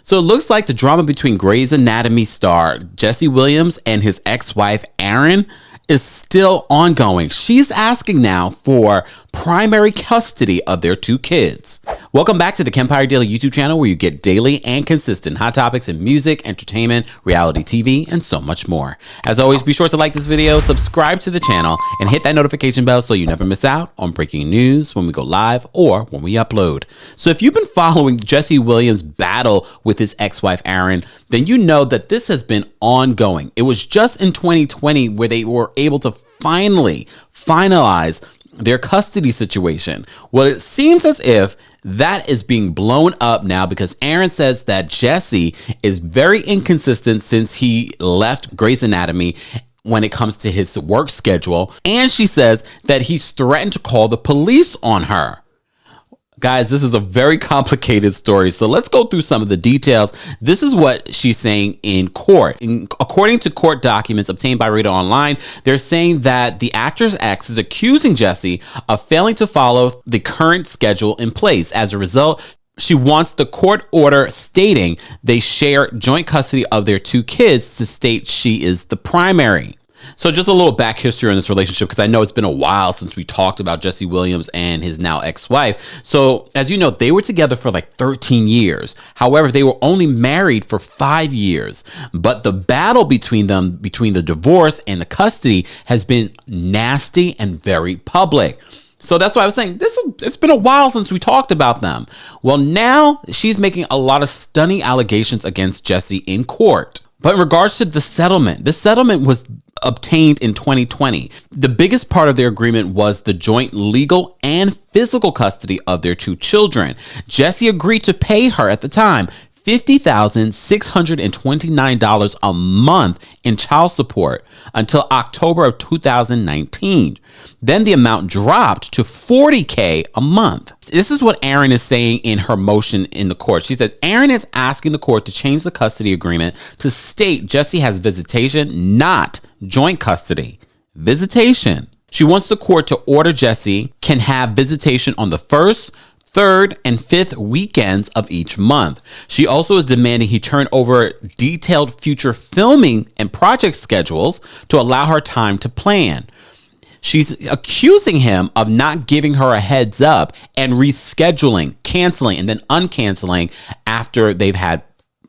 So it looks like the drama between Grey's Anatomy star Jesse Williams and his ex-wife Aryn is still ongoing. She's asking now for primary custody of their 2 kids. Welcome back to the Kempire Daily YouTube channel, where you get daily and consistent hot topics in music, entertainment, reality TV, and so much more. As always, be sure to like this video, subscribe to the channel, and hit that notification bell so you never miss out on breaking news when we go live or when we upload. So if you've been following Jesse Williams' battle with his ex-wife Aryn, then you know that this has been ongoing. It was just in 2020 where they were able to finally finalize their custody situation. Well, it seems as if that is being blown up now, because Aryn says that Jesse is very inconsistent since he left Grey's Anatomy when it comes to his work schedule. And she says that he's threatened to call the police on her. Guys, this is a very complicated story, so let's go through some of the details. This is what she's saying in court. According to court documents obtained by Radar Online, they're saying that the actor's ex is accusing Jesse of failing to follow the current schedule in place. As a result, she wants the court order stating they share joint custody of their 2 kids to state she is the primary. So just a little back history on this relationship, because I know it's been a while since we talked about Jesse Williams and his now ex-wife. So as you know, they were together for like 13 years. However, they were only married for 5 years. But the battle between them, between the divorce and the custody, has been nasty and very public. So that's why I was saying it's been a while since we talked about them. Well, now she's making a lot of stunning allegations against Jesse in court. But in regards to the settlement was obtained in 2020. The biggest part of their agreement was the joint legal and physical custody of their 2 children. Jesse agreed to pay her at the time $50,629 a month in child support until October of 2019. Then the amount dropped to $40,000 a month. This is what Aryn is saying in her motion in the court. She says Aryn is asking the court to change the custody agreement to state Jesse has visitation, not joint custody. Visitation. She wants the court to order Jesse can have visitation on the 1st, 3rd, and 5th weekends of each month. She also is demanding he turn over detailed future filming and project schedules to allow her time to plan. She's accusing him of not giving her a heads up and rescheduling, canceling, and then uncanceling after they've had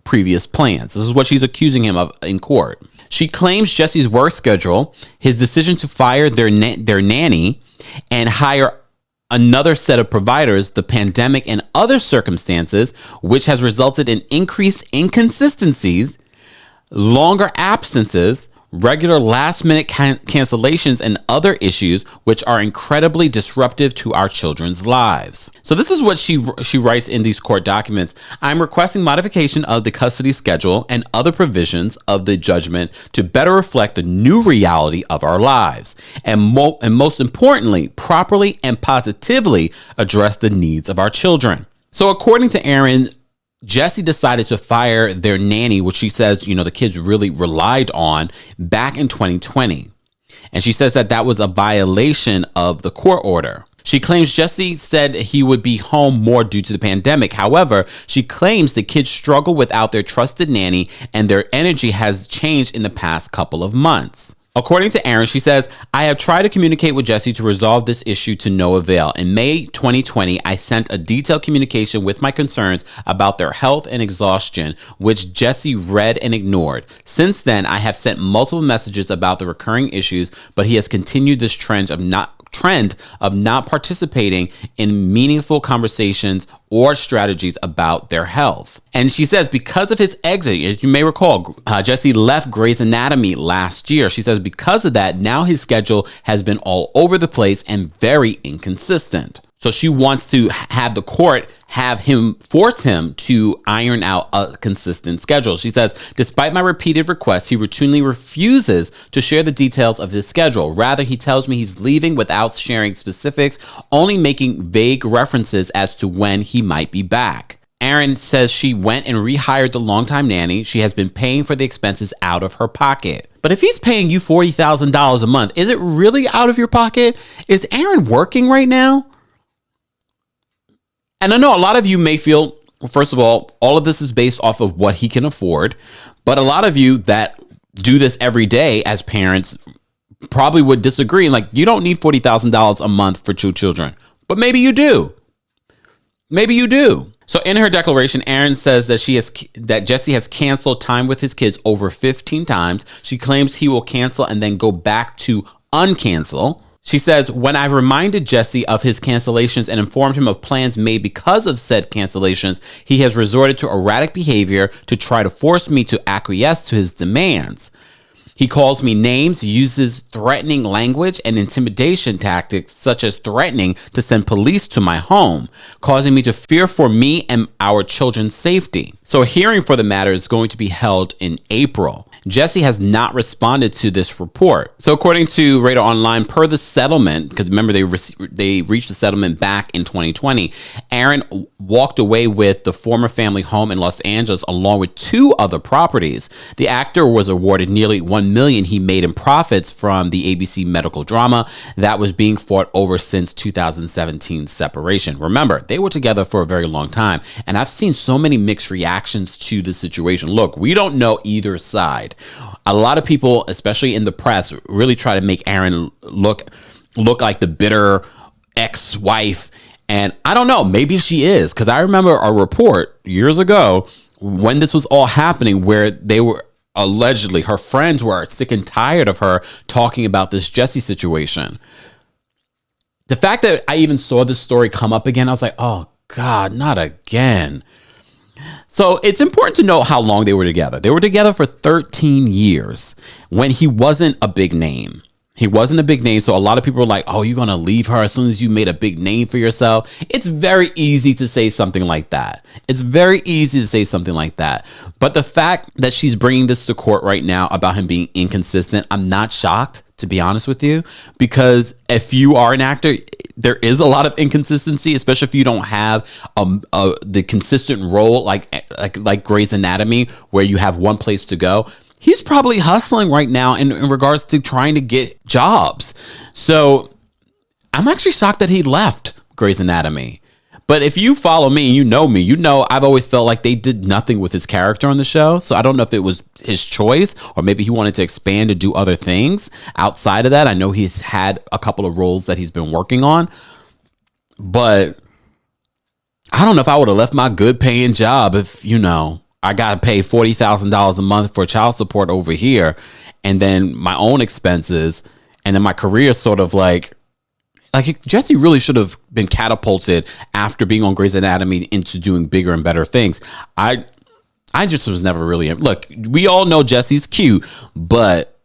previous plans. This is what she's accusing him of in court. She claims Jesse's work schedule, his decision to fire their nanny and hire another set of providers, the pandemic and other circumstances, which has resulted in increased inconsistencies, longer absences, regular last-minute cancellations, and other issues which are incredibly disruptive to our children's lives. So this is what she writes in these court documents. I'm requesting modification of the custody schedule and other provisions of the judgment to better reflect the new reality of our lives, and most importantly, properly and positively address the needs of our children. So according to Aryn, Jesse decided to fire their nanny, which she says, the kids really relied on, back in 2020. And she says that was a violation of the court order. She claims Jesse said he would be home more due to the pandemic. However, she claims the kids struggle without their trusted nanny and their energy has changed in the past couple of months. According to Aryn, she says, I have tried to communicate with Jesse to resolve this issue to no avail. In May 2020, I sent a detailed communication with my concerns about their health and exhaustion, which Jesse read and ignored. Since then, I have sent multiple messages about the recurring issues, but he has continued this trend of not participating in meaningful conversations or strategies about their health. And she says because of his exit, as you may recall, Jesse left Grey's Anatomy last year. She says because of that, now his schedule has been all over the place and very inconsistent. So she wants to have the court force him to iron out a consistent schedule. She says, despite my repeated requests, he routinely refuses to share the details of his schedule. Rather, he tells me he's leaving without sharing specifics, only making vague references as to when he might be back. Aryn says she went and rehired the longtime nanny. She has been paying for the expenses out of her pocket. But if he's paying you $40,000 a month, is it really out of your pocket? Is Aryn working right now? And I know a lot of you may feel first of all of this is based off of what he can afford. But a lot of you that do this every day as parents probably would disagree. Like, you don't need $40,000 a month for two children, but maybe you do. Maybe you do. So in her declaration, Aryn says that Jesse has canceled time with his kids over 15 times. She claims he will cancel and then go back to uncancel. She says, when I've reminded Jesse of his cancellations and informed him of plans made because of said cancellations, he has resorted to erratic behavior to try to force me to acquiesce to his demands. He calls me names, uses threatening language and intimidation tactics, such as threatening to send police to my home, causing me to fear for me and our children's safety. So a hearing for the matter is going to be held in April. Jesse has not responded to this report. So according to Radar Online, per the settlement, because remember they reached a settlement back in 2020, Aryn walked away with the former family home in Los Angeles along with two other properties. The actor was awarded nearly $1 million he made in profits from the ABC medical drama that was being fought over since 2017 separation. Remember, they were together for a very long time, and I've seen so many mixed reactions to the situation. Look, we don't know either side. A lot of people, especially in the press, really try to make Aryn look like the bitter ex-wife. And I don't know, maybe she is, because I remember a report years ago when this was all happening where they were allegedly, her friends were sick and tired of her talking about this Jesse situation. The fact that I even saw this story come up again, I was like, oh God, not again. So it's important to know how long they were together. They were together for 13 years when he wasn't a big name. He wasn't a big name. So a lot of people were like, oh, you're going to leave her as soon as you made a big name for yourself. It's very easy to say something like that. It's very easy to say something like that. But the fact that she's bringing this to court right now about him being inconsistent, I'm not shocked, to be honest with you, because if you are an actor, there is a lot of inconsistency, especially if you don't have the consistent role like Grey's Anatomy, where you have one place to go. He's probably hustling right now in regards to trying to get jobs. So I'm actually shocked that he left Grey's Anatomy. But if you follow me and you know I've always felt like they did nothing with his character on the show. So I don't know if it was his choice or maybe he wanted to expand and do other things outside of that. I know he's had a couple of roles that he's been working on, but I don't know if I would have left my good paying job if, I got to pay $40,000 a month for child support over here and then my own expenses. And then my career sort of like Jesse really should have been catapulted after being on Grey's Anatomy into doing bigger and better things. I just was never really, look, we all know Jesse's cute, but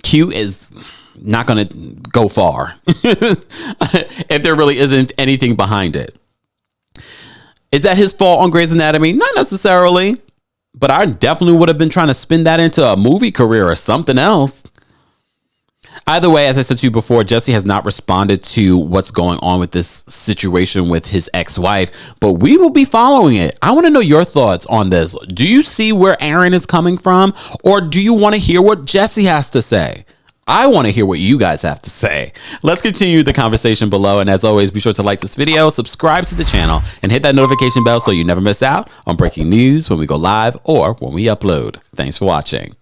cute is not going to go far if there really isn't anything behind it. Is that his fault on Grey's Anatomy? Not necessarily, but I definitely would have been trying to spin that into a movie career or something else. Either way, as I said to you before, Jesse has not responded to what's going on with this situation with his ex-wife, but we will be following it. I want to know your thoughts on this. Do you see where Aryn is coming from, or do you want to hear what Jesse has to say? I want to hear what you guys have to say. Let's continue the conversation below. And as always, be sure to like this video, subscribe to the channel, and hit that notification bell so you never miss out on breaking news when we go live or when we upload. Thanks for watching.